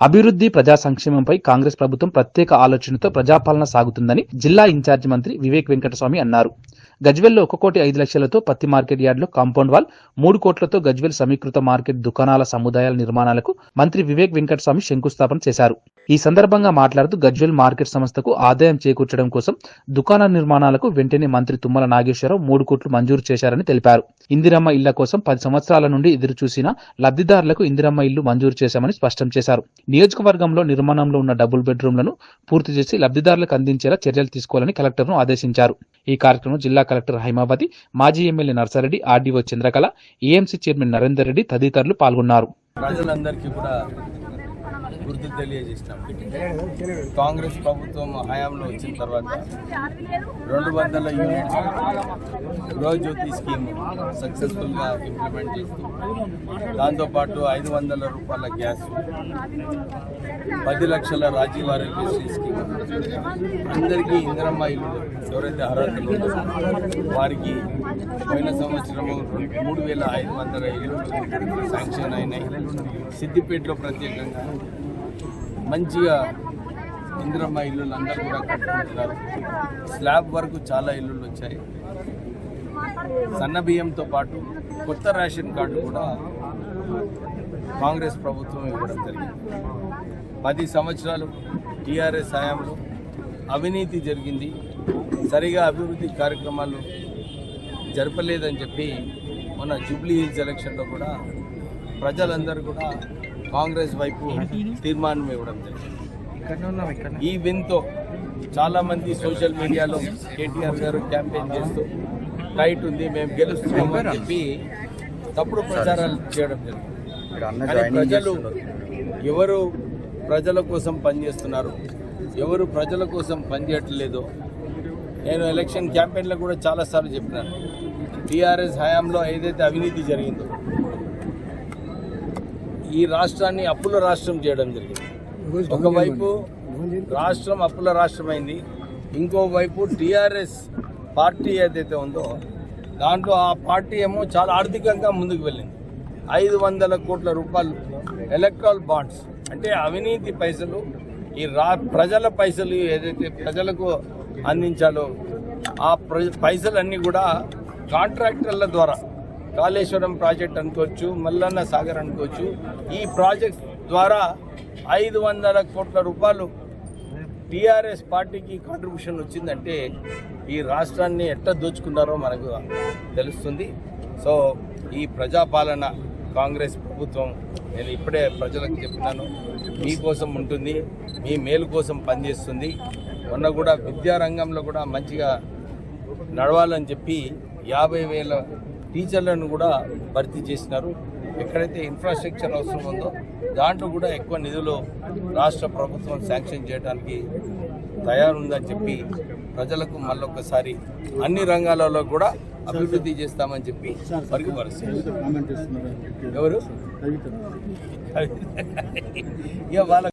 అభివృద్ధి ప్రజా సంక్షేమంపై కాంగ్రెస్ ప్రభుత్వం ప్రత్యేక ఆలోచనతో ప్రజాపాలన సాగుతుందని జిల్లా ఇన్ఛార్జి మంత్రి వివేక్ వెంకటస్వామి అన్నారు. గజ్వేల్లో 1,05,00,000తో పత్తి మార్కెట్ యార్డులో కాంపౌండ్ వాల్, 3 కోట్లతో గజ్వేల్ సమీకృత మార్కెట్ దుకాణాల సముదాయాల నిర్మాణాలకు మంత్రి వివేక్ వెంకటస్వామి శంకుస్థాపన చేశారు. ఈ సందర్భంగా మాట్లాడుతూ గజ్వేల్ మార్కెట్ సంస్థకు ఆదాయం చేకూర్చడం కోసం దుకాణ నిర్మాణాలకు వెంటనే మంత్రి తుమ్మల నాగేశ్వరరావు 3 కోట్లు మంజూరు చేశారని తెలిపారు. ఇందిరమ్మ ఇళ్ల కోసం 10 సంవత్సరాల నుండి ఎదురు చూసిన లబ్ధిదారులకు ఇందిరమ్మ ఇల్లు మంజూరు చేశామని స్పష్టం చేశారు. నియోజకవర్గంలో నిర్మాణంలో ఉన్న డబుల్ బెడ్రూమ్లను పూర్తి చేసి లబ్ధిదారులకు అందించేలా చర్యలు తీసుకోవాలని కలెక్టర్ను ఆదేశించారు. ఈ కార్యక్రమంలో జిల్లా కలెక్టర్ హైమావతి, మాజీ MLA Narsa Reddy, RDO Chandrakala, AMC chairman Narender Reddy తదితరులు పాల్గొన్నారు. ప్రజలందరికీ కూడా గుర్తు తెలియజేస్తాం. కాంగ్రెస్ ప్రభుత్వం హయాంలో వచ్చిన తర్వాత 200 యూనిట్స్ గృహజ్యోతి స్కీమ్ సక్సెస్ఫుల్గా ఇంప్లిమెంట్ చేస్తూ, దాంతోపాటు 500 రూపాయల గ్యాస్, 10 లక్షల రాజీవ్ ఆరోగ్యశ్రీ స్కీమ్, అందరికీ ఇందిరమ్మ ఇల్లు ఎవరైతే అర్హతలు వారికి పోయిన సంవత్సరము 3,500 ఇల్లు శాంక్షన్ అయినాయి. సిద్దిపేటలో ప్రత్యేకంగా మంచిగా ఇందిరమ్మ ఇల్లు అందరూ కూడా కట్టుకుంటున్నారు. స్లాబ్ వరకు చాలా ఇల్లు వచ్చాయి. సన్న బియ్యంతో పాటు కొత్త రేషన్ కార్డు కూడా కాంగ్రెస్ ప్రభుత్వం ఇవ్వడం జరిగింది. 10 సంవత్సరాలు టీఆర్ఎస్ హయాంలో అవినీతి జరిగింది, సరిగా అభివృద్ధి కార్యక్రమాలు జరపలేదని చెప్పి మొన్న జూబ్లీ హిల్స్ ఎలక్షన్లో కూడా ప్రజలందరూ కూడా కాంగ్రెస్ వైపు తీర్మానం ఇవ్వడం జరిగింది. ఈ విన్తో చాలామంది సోషల్ మీడియాలో కేటీఆర్ గారు క్యాంపెయిన్ చేస్తూ టైట్ ఉంది, మేము గెలుస్తున్నాము అని చెప్పి తప్పుడు ప్రచారాలు చేయడం జరిగింది. కానీ ప్రజలు ఎవరు ప్రజల కోసం పనిచేస్తున్నారు, ఎవరు ప్రజల కోసం పనిచేయట్లేదో నేను ఎలక్షన్ క్యాంపెయిన్లో కూడా చాలాసార్లు చెప్పినాను. టీఆర్ఎస్ హయాంలో ఏదైతే అవినీతి జరిగిందో ఈ రాష్ట్రాన్ని అప్పుల రాష్ట్రం చేయడం జరిగింది. ఒకవైపు రాష్ట్రం అప్పుల రాష్ట్రమైంది, ఇంకోవైపు టీఆర్ఎస్ పార్టీ ఏదైతే ఉందో దాంట్లో ఆ పార్టీ ఏమో చాలా ఆర్థికంగా ముందుకు వెళ్ళింది. 500 కోట్ల రూపాయలు ఎలక్ట్రల్ బాండ్స్, అంటే అవినీతి పైసలు, ఈ ప్రజల పైసలు ఏదైతే ప్రజలకు అందించాలో ఆ పైసలన్నీ కూడా కాంట్రాక్టర్ల ద్వారా, కాళేశ్వరం ప్రాజెక్ట్ అనుకోవచ్చు, మల్లన్న సాగర్ అనుకోవచ్చు, ఈ ప్రాజెక్ట్ ద్వారా 500 కోట్ల రూపాయలు టీఆర్ఎస్ పార్టీకి కాంట్రిబ్యూషన్ వచ్చిందంటే ఈ రాష్ట్రాన్ని ఎట్లా దోచుకున్నారో మనకు తెలుస్తుంది. సో ఈ ప్రజాపాలన కాంగ్రెస్ ప్రభుత్వం, నేను ఇప్పుడే ప్రజలకు చెప్పినాను, మీకోసం ఉంటుంది, మీ మేలు కోసం పనిచేస్తుంది. మొన్న కూడా విద్యారంగంలో కూడా మంచిగా నడవాలని చెప్పి 50,000 టీచర్లను కూడా భర్తీ చేసినారు. ఎక్కడైతే ఇన్ఫ్రాస్ట్రక్చర్ అవసరం ఉందో దాంట్లో కూడా ఎక్కువ నిధులు రాష్ట్ర ప్రభుత్వం శాంక్షన్ చేయడానికి తయారుందని చెప్పి ప్రజలకు మళ్ళొక్కసారి అన్ని రంగాలలో కూడా అభివృద్ధి చేస్తామని చెప్పి వారికి ఎవరు ఇక వాళ్ళ